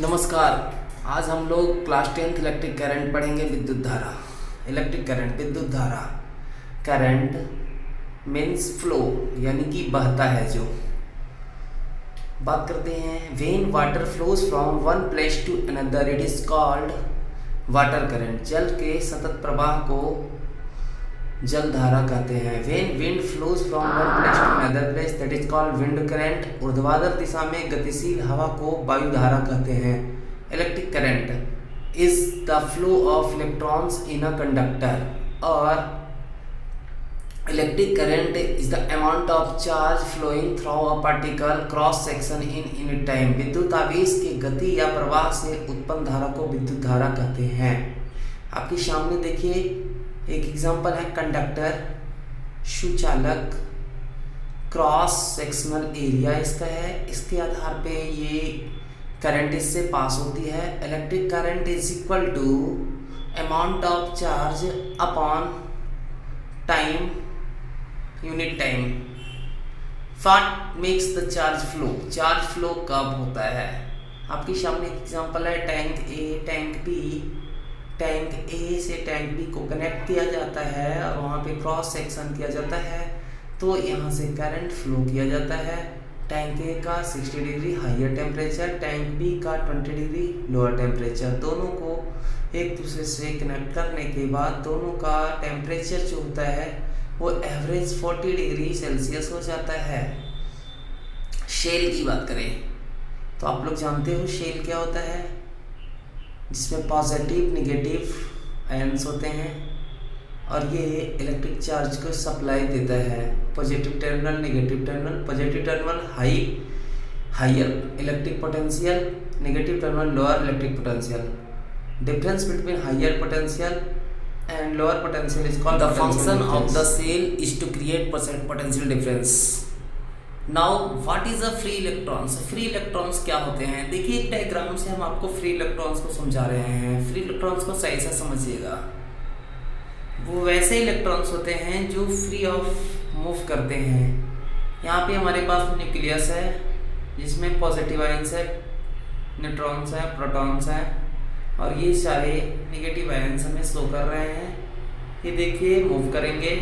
नमस्कार। आज हम लोग क्लास 10th इलेक्ट्रिक करंट पढ़ेंगे। विद्युत धारा, इलेक्ट्रिक करंट, विद्युत धारा। करंट मीन्स फ्लो, यानी कि बहता है। जो बात करते हैं, when water flows from one place to another it is called water current. जल के सतत प्रवाह को जल धारा कहते हैं। When wind flows from one place to another place that is called wind current. ऊर्ध्वाधर दिशा में गतिशील हवा को वायु धारा कहते हैं। Electric current is the flow of electrons in a conductor. और electric current is the amount of charge flowing through a particle cross section in unit time. विद्युत आवेश की गति या प्रवाह से उत्पन्न धारा को विद्युत धारा कहते हैं। आपके सामने देखिए एक एग्जांपल है कंडक्टर, सुचालक, क्रॉस सेक्शनल एरिया इसका है। इसके आधार पे ये करंट इससे पास होती है। Electric current is equal to amount of charge upon time, unit time. What makes the charge flow? Charge flow कब होता है? आपके सामने एक एग्जांपल है tank A, tank B. Tank A से टैंक बी को कनेक्ट किया जाता है और वहाँ पे क्रॉस सेक्शन किया जाता है, तो यहाँ से करंट फ्लो किया जाता है। टैंक ए का 60 degree higher temperature, tank B का 20 डिग्री लोअर टेम्परेचर। दोनों को एक दूसरे से कनेक्ट करने के बाद दोनों का टेम्परेचर जो होता है वो एवरेज 40 डिग्री सेल्सियस हो जाता है। शेल की बात करें तो आप लोग जानते हो शेल क्या होता है, जिसमें पॉजिटिव नेगेटिव आयन्स होते हैं और ये इलेक्ट्रिक चार्ज को सप्लाई देता है। Positive terminal, negative terminal. Positive terminal higher electric potential, negative terminal lower electric potential. Difference between higher potential and lower potential is called the function of the cell is to create potential difference. Now what is a free electrons? Free electrons क्या होते हैं? देखिए एक diagram से हम आपको free electrons को समझा रहे हैं। फ्री इलेक्ट्रॉन्स को सही से समझिएगा। वो वैसे इलेक्ट्रॉन्स होते हैं जो फ्री ऑफ मूव करते हैं। यहाँ पे हमारे पास न्यूक्लियस है जिसमें पॉजिटिव आयन्स है, न्यूट्रॉन्स हैं, प्रोटॉन्स हैं और ये सारे नेगेटिव आयन्स हमें शो कर रहे हैं। ये देखिए मूव करेंगे।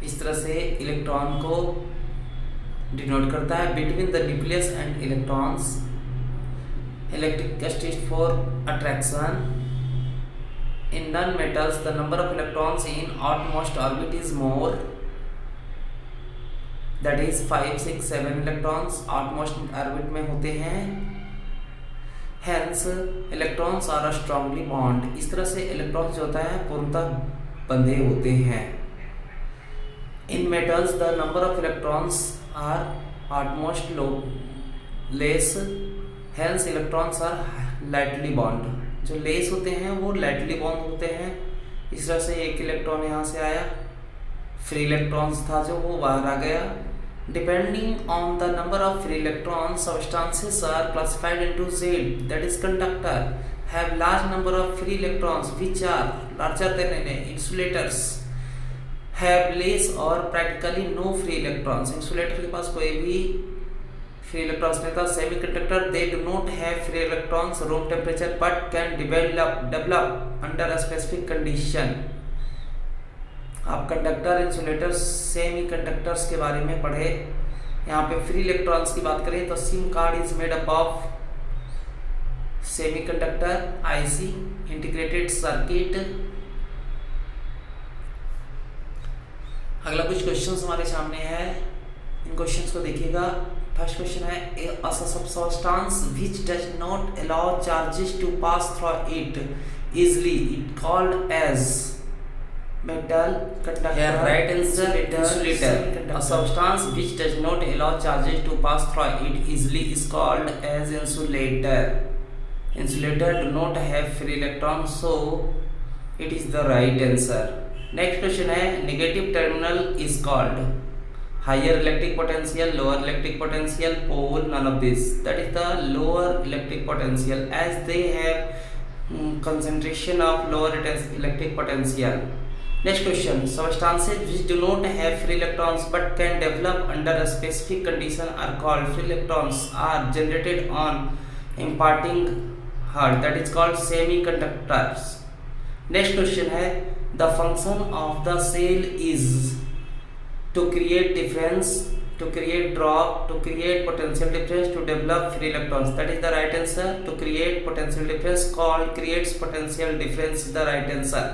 इस तरह से इलेक्ट्रॉन को डिनोट करता है। Between the nucleus and electrons electric characteristic for attraction in non metals the number of electrons in outermost orbit is more, that is 5, 6, 7 electrons outermost orbit में होते हैं। Hence electrons are strongly bond. इस तरह से electrons जो होता है पूर्णतः बंधे होते हैं। In metals the number of electrons are almost less, hence electrons are lightly bound. जो लेस होते हैं वो लाइटली बॉन्ड होते हैं। इस तरह से एक इलेक्ट्रॉन यहाँ से आया, फ्री इलेक्ट्रॉन्स था जो वो बाहर आ गया। Depending on the number of free electron substances are classified into Z, that is conductor have large number of free electrons which are larger than insulators have less or practically no free electrons। Insulator के पास कोई भी free electrons नहीं था। Semiconductor they do not have free electrons room temperature but can develop under a specific condition। आप conductor, insulators, semi conductors के बारे में पढ़े। यहाँ पे फ्री इलेक्ट्रॉन्स की बात करें तो SIM card is made up of semi conductor, IC, integrated circuit. अगला कुछ क्वेश्चंस हमारे सामने है, इन क्वेश्चंस को देखिएगा। फर्स्ट क्वेश्चन है a substance which does not allow charges to pass through it easily it called as metal, conductor, yeah, right answer, insulator। A substance which does not allow charges to pass through it easily is called as insulator। Insulator do not have free electrons, so it is the right answer। Next question है negative terminal is called higher electric potential, lower electric potential, pole, none of this। That is the lower electric potential as they have concentration of lower electric potential। Next question. Substances which do not have free electrons but can develop under a specific condition are called free electrons are generated on imparting hard, that is called semiconductors. Next question है the function of the cell is to create difference, to create drop, to create potential difference, to develop free electrons. That is the right answer. To create potential difference called creates potential difference is the right answer.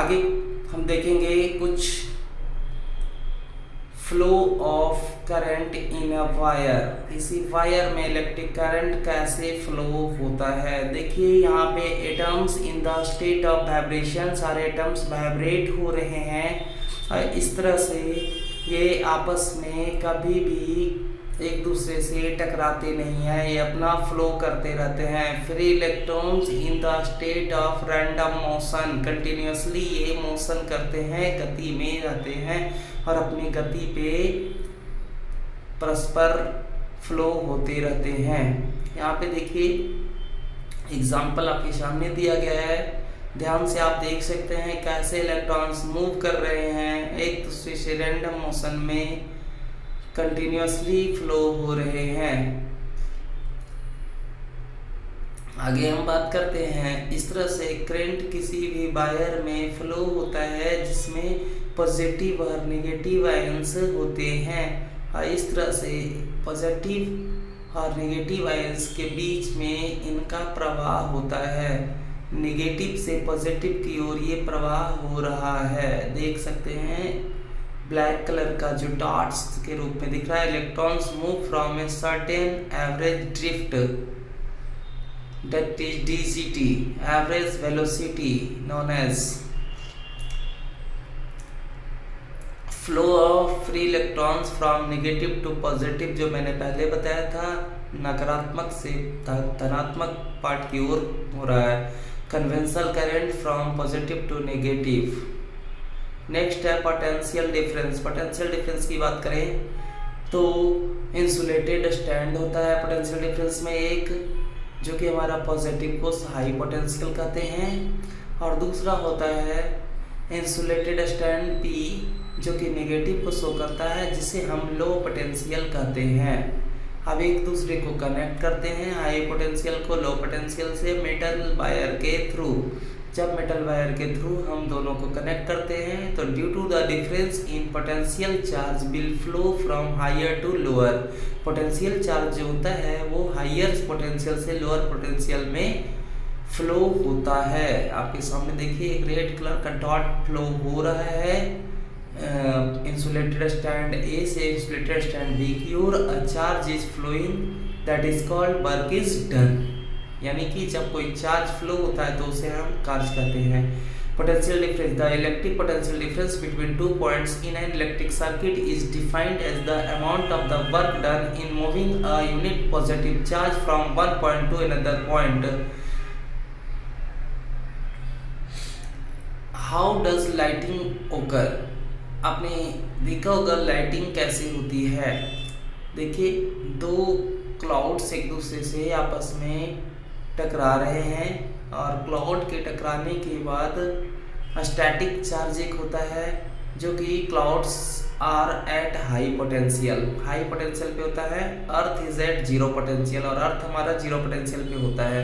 आगे हम देखेंगे कुछ flow of current in a wire. इसी wire में electric current कैसे flow होता है। देखिए यहाँ पे atoms in the state of vibration, सारे एटम्स वाइब्रेट हो रहे हैं और इस तरह से ये आपस में कभी भी एक दूसरे से टकराते नहीं हैं, ये अपना फ्लो करते रहते हैं। Free electrons in the state of random motion, continuously ये मोशन करते हैं, गति में रहते हैं और अपनी गति पे परस्पर फ्लो होते रहते हैं। यहाँ पे देखिए एग्जाम्पल आपके सामने दिया गया है, ध्यान से आप देख सकते हैं कैसे इलेक्ट्रॉन्स मूव कर रहे हैं, एक दूसरे से रैंडम मोशन में कंटिन्यूसली फ्लो हो रहे हैं। आगे हम बात करते हैं, इस तरह से करंट किसी भी वायर में फ्लो होता है जिसमें पॉजिटिव और नेगेटिव आयंस होते हैं और इस तरह से पॉजिटिव और नेगेटिव आयंस के बीच में इनका प्रवाह होता है। नेगेटिव से पॉजिटिव की ओर ये प्रवाह हो रहा है, देख सकते हैं ब्लैक कलर का जो डॉट्स के रूप में दिख रहा है। Electrons move from a certain average drift, that is DCT, average velocity known as flow of free electrons from negative to positive, जो मैंने पहले बताया था नकारात्मक से धनात्मक पार्ट की ओर हो रहा है। Conventional current from positive to negative. Next है पोटेंशियल डिफरेंस। पोटेंशियल डिफरेंस की बात करें तो इंसुलेटेड स्टैंड होता है पोटेंशियल डिफरेंस में एक, जो कि हमारा पॉजिटिव को हाई पोटेंशियल कहते हैं, और दूसरा होता है इंसुलेटेड स्टैंड पी, जो कि नेगेटिव को शो करता है, जिसे हम लो पोटेंशियल कहते हैं। अब एक दूसरे को कनेक्ट करते हैं, हाई पोटेंशियल को लो पोटेंशियल से मेटल वायर के थ्रू। जब मेटल वायर के थ्रू हम दोनों को कनेक्ट करते हैं तो due to the difference in potential charge will flow from higher to lower. Potential charge जो होता है वो हायर पोटेंशियल से लोअर पोटेंशियल में फ्लो होता है। आपके सामने देखिए एक रेड कलर का डॉट फ्लो हो रहा है इंसुलेटेड स्टैंड ए से इंसुलेटेड स्टैंड बी की ओर। A charge is flowing, that is called work is done. यानी कि जब कोई चार्ज फ्लो होता है तो उसे हम कार्य कहते हैं। Potential difference, the electric potential difference between 2 points in an electric circuit is defined as the amount of the work done in moving a unit positive charge from one point to another point. How does lightning occur? आपने देखा होगा lighting कैसे होती है। देखिए दो clouds एक दूसरे से आपस में टकरा रहे हैं और क्लाउड के टकराने के बाद स्टैटिक चार्ज एक होता है, जो कि clouds are at high potential, high potential पे होता है। Earth is at zero potential और अर्थ हमारा जीरो पोटेंशियल पे होता है।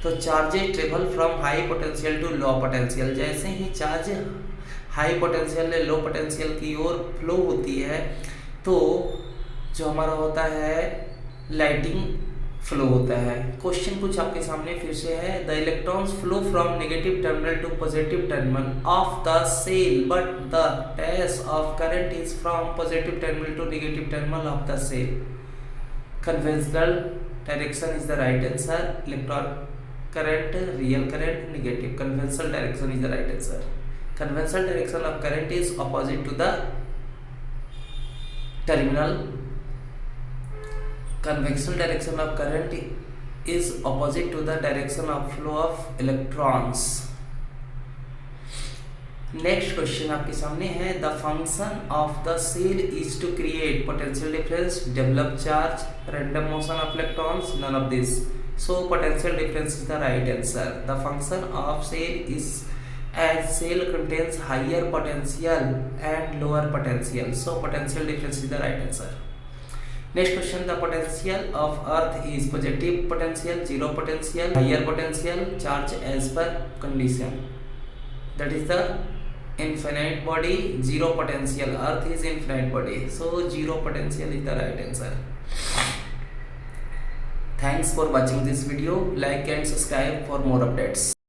तो charges travel from high potential to low potential. जैसे ही चार्ज हाई पोटेंशियल से लो पोटेंशियल की ओर फ्लो होती है तो जो हमारा होता है लाइटिंग फ्लो होता है। क्वेश्चन कुछ आपके सामने फिर से है, the electrons flow from negative terminal to positive terminal of the cell but the path of current is from positive terminal to negative terminal of the cell. Conventional direction is the right answer. Electron current, real current, negative. Conventional direction is the right answer. Conventional direction of current is opposite to the terminal. Conventional direction of current is opposite to the direction of flow of electrons. Next question आपके सामने है, the function of the cell is to create potential difference, develop charge, random motion of electrons, none of this. So potential difference is the right answer. The function of cell is as cell contains higher potential and lower potential, so potential difference is the right answer. Next question, the potential of earth is positive potential, zero potential, higher potential, charge as per condition. That is the infinite body, zero potential. Earth is infinite body, so zero potential is the right answer. Thanks for watching this video. Like and subscribe for more updates.